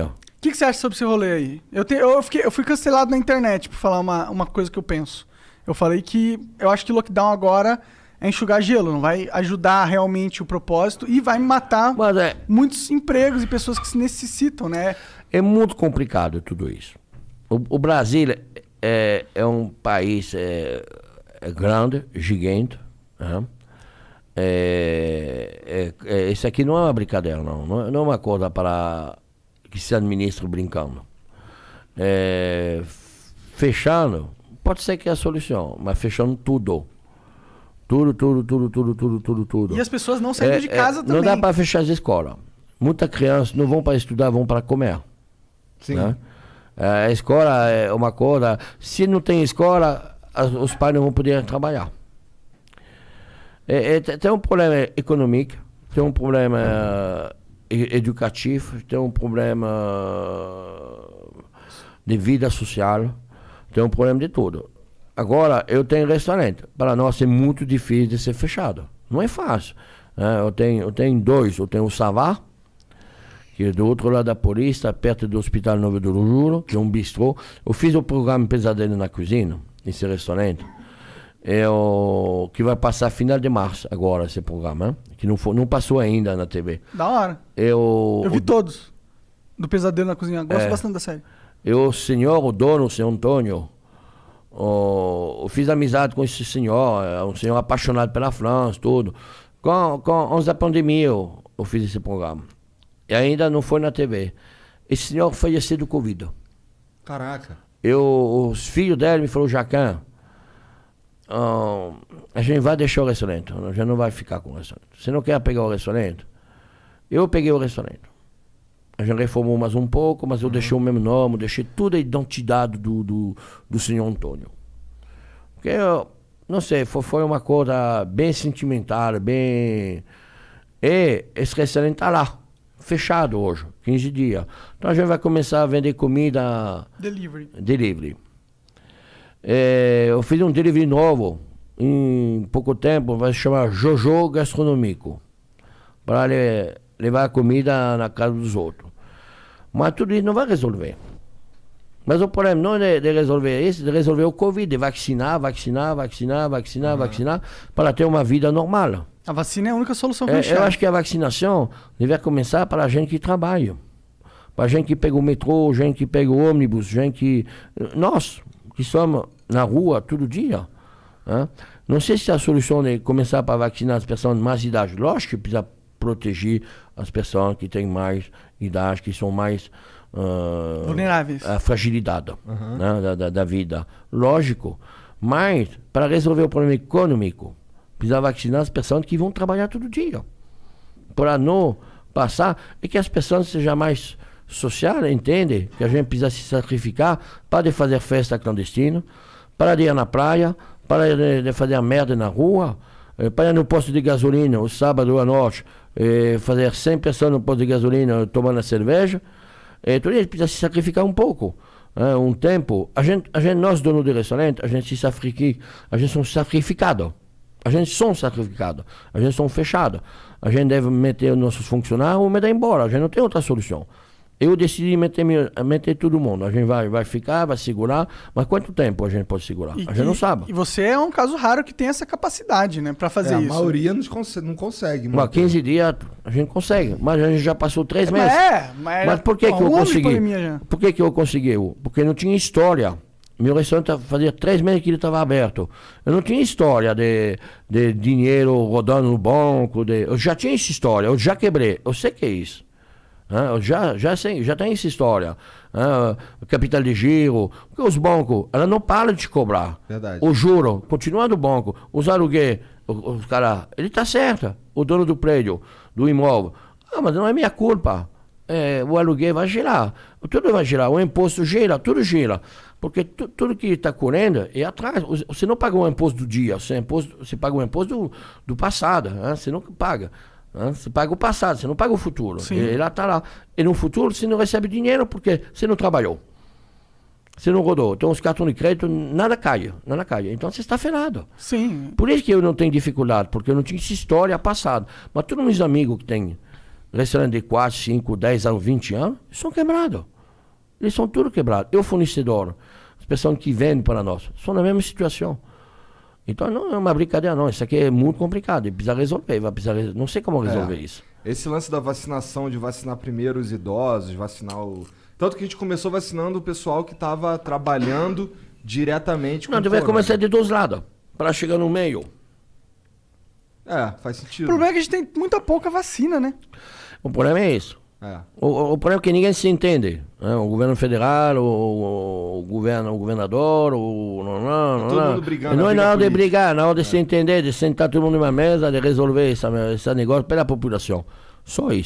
O que você acha sobre esse rolê aí? Eu fui cancelado na internet por falar uma coisa que eu penso. Eu falei que eu acho que lockdown agora é enxugar gelo, não vai ajudar realmente o propósito e vai matar muitos empregos e pessoas que se necessitam, né? É muito complicado tudo isso. O Brasil é um país grande, gigante. Né? Isso aqui não é uma brincadeira, não é uma coisa para que se administra brincando. Fechando, pode ser que é a solução, mas fechando tudo. Tudo. E as pessoas não saindo de casa também. Não dá para fechar as escolas. Muitas crianças não vão para estudar, vão para comer. Sim. Né? A escola é uma coisa. Se não tem escola, os pais não vão poder trabalhar. Tem um problema econômico, tem um problema educativo, tem um problema de vida social, tem um problema de tudo. Agora, eu tenho restaurante. Para nós é muito difícil de ser fechado. Não é fácil. Eu tenho dois. Eu tenho o Savá, que é do outro lado da Paulista, perto do Hospital Novo do Juro, que é um bistrô. Eu fiz o programa Pesadelo na Cozinha, nesse restaurante. Que vai passar final de março agora, esse programa. Que não passou ainda na TV. Da hora. Eu vi todos. Do Pesadelo na Cozinha. Gosto bastante da série. O dono, o senhor Antônio, eu fiz amizade com esse senhor, um senhor apaixonado pela França, tudo. Antes da pandemia eu fiz esse programa. E ainda não foi na TV. Esse senhor faleceu do Covid. Caraca. Os filhos dele me falaram, Jacan, a gente vai deixar o restaurante, a gente não vai ficar com o restaurante. Você não quer pegar o restaurante? Eu peguei o restaurante. A gente reformou mais um pouco, mas eu deixei o mesmo nome, deixei toda a identidade do senhor Antônio. Porque, não sei, foi uma coisa bem sentimental, bem... E esse restaurante está lá, fechado hoje, 15 dias. Então a gente vai começar a vender comida... Delivery. Eu fiz um delivery novo, em pouco tempo, vai se chamar Jojo Gastronômico, para levar a comida na casa dos outros. Mas tudo isso não vai resolver. Mas o problema não é de resolver isso, de resolver o Covid, de vacinar, para ter uma vida normal. A vacina é a única solução que eu Eu acho que a vacinação deve começar para a gente que trabalha. Para a gente que pega o metrô, gente que pega o ônibus, gente que... Nós, que somos na rua todo dia. Né? Não sei se a solução é começar para vacinar as pessoas de mais idade. Lógico que precisa proteger as pessoas que têm mais idade, que são mais vulneráveis à fragilidade né, da vida. Lógico. Mas, para resolver o problema econômico, precisa vacinar as pessoas que vão trabalhar todo dia. Para não passar, e que as pessoas sejam mais sociais, entendem que a gente precisa se sacrificar para de fazer festa clandestina, para de ir na praia, para de fazer a merda na rua, para ir no posto de gasolina, o sábado à noite, fazer 100 pessoas no posto de gasolina tomando a cerveja. Então a gente precisa se sacrificar um pouco. Um tempo, nós donos de restaurante, a gente somos sacrificados. A gente somos fechados. A gente deve meter os nossos funcionários ou mandar embora. A gente não tem outra solução. Eu decidi meter todo mundo. A gente vai ficar, vai segurar, mas quanto tempo a gente pode segurar? A gente não sabe. E você é um caso raro que tem essa capacidade, né, para fazer isso. A maioria não consegue. Mas 15 dias a gente consegue, mas a gente já passou 3 meses. Mas por que eu consegui? Por que eu consegui? Porque não tinha história. Meu restaurante fazia 3 meses que ele estava aberto. Eu não tinha história de dinheiro rodando no banco. Eu já tinha essa história, eu já quebrei. Eu sei que é isso. Eu já sei, já tem essa história. Capital de giro. Porque os bancos, ela não para de te cobrar. Verdade. O juro, continua do banco. Os aluguéis, os caras, ele está certo. O dono do prédio, do imóvel. Mas não é minha culpa. O aluguel vai girar. Tudo vai girar. O imposto gira, tudo gira. Porque tudo que está correndo é atrás. Você não paga o imposto do dia, você paga o imposto do passado. Você não paga. Você paga o passado, você não paga o futuro. Ele está lá. E no futuro você não recebe dinheiro porque você não trabalhou. Você não rodou. Então os cartões de crédito, nada cai. Então você está ferrado. Sim. Por isso que eu não tenho dificuldade, porque eu não tinha essa história passada. Mas todos meus amigos que têm restaurantes de 4, 5, 10 anos, 20 anos, são quebrados. Eles são tudo quebrados. E o fornecedor, as pessoas que vendem para nós, são na mesma situação. Então não é uma brincadeira, não. Isso aqui é muito complicado. E precisa resolver. Não sei como resolver isso. Esse lance da vacinação, de vacinar primeiro os idosos, vacinar o... Tanto que a gente começou vacinando o pessoal que estava trabalhando diretamente com não, deve começar de dois lados, para chegar no meio. Faz sentido. O problema é que a gente tem muita pouca vacina, né? O problema é isso. O problema é que ninguém se entende. Né? O governo federal, o governador, todo mundo brigando. Não é nada de brigar, não, de se entender, de sentar todo mundo numa mesa, de resolver esse negócio pela população. Só isso.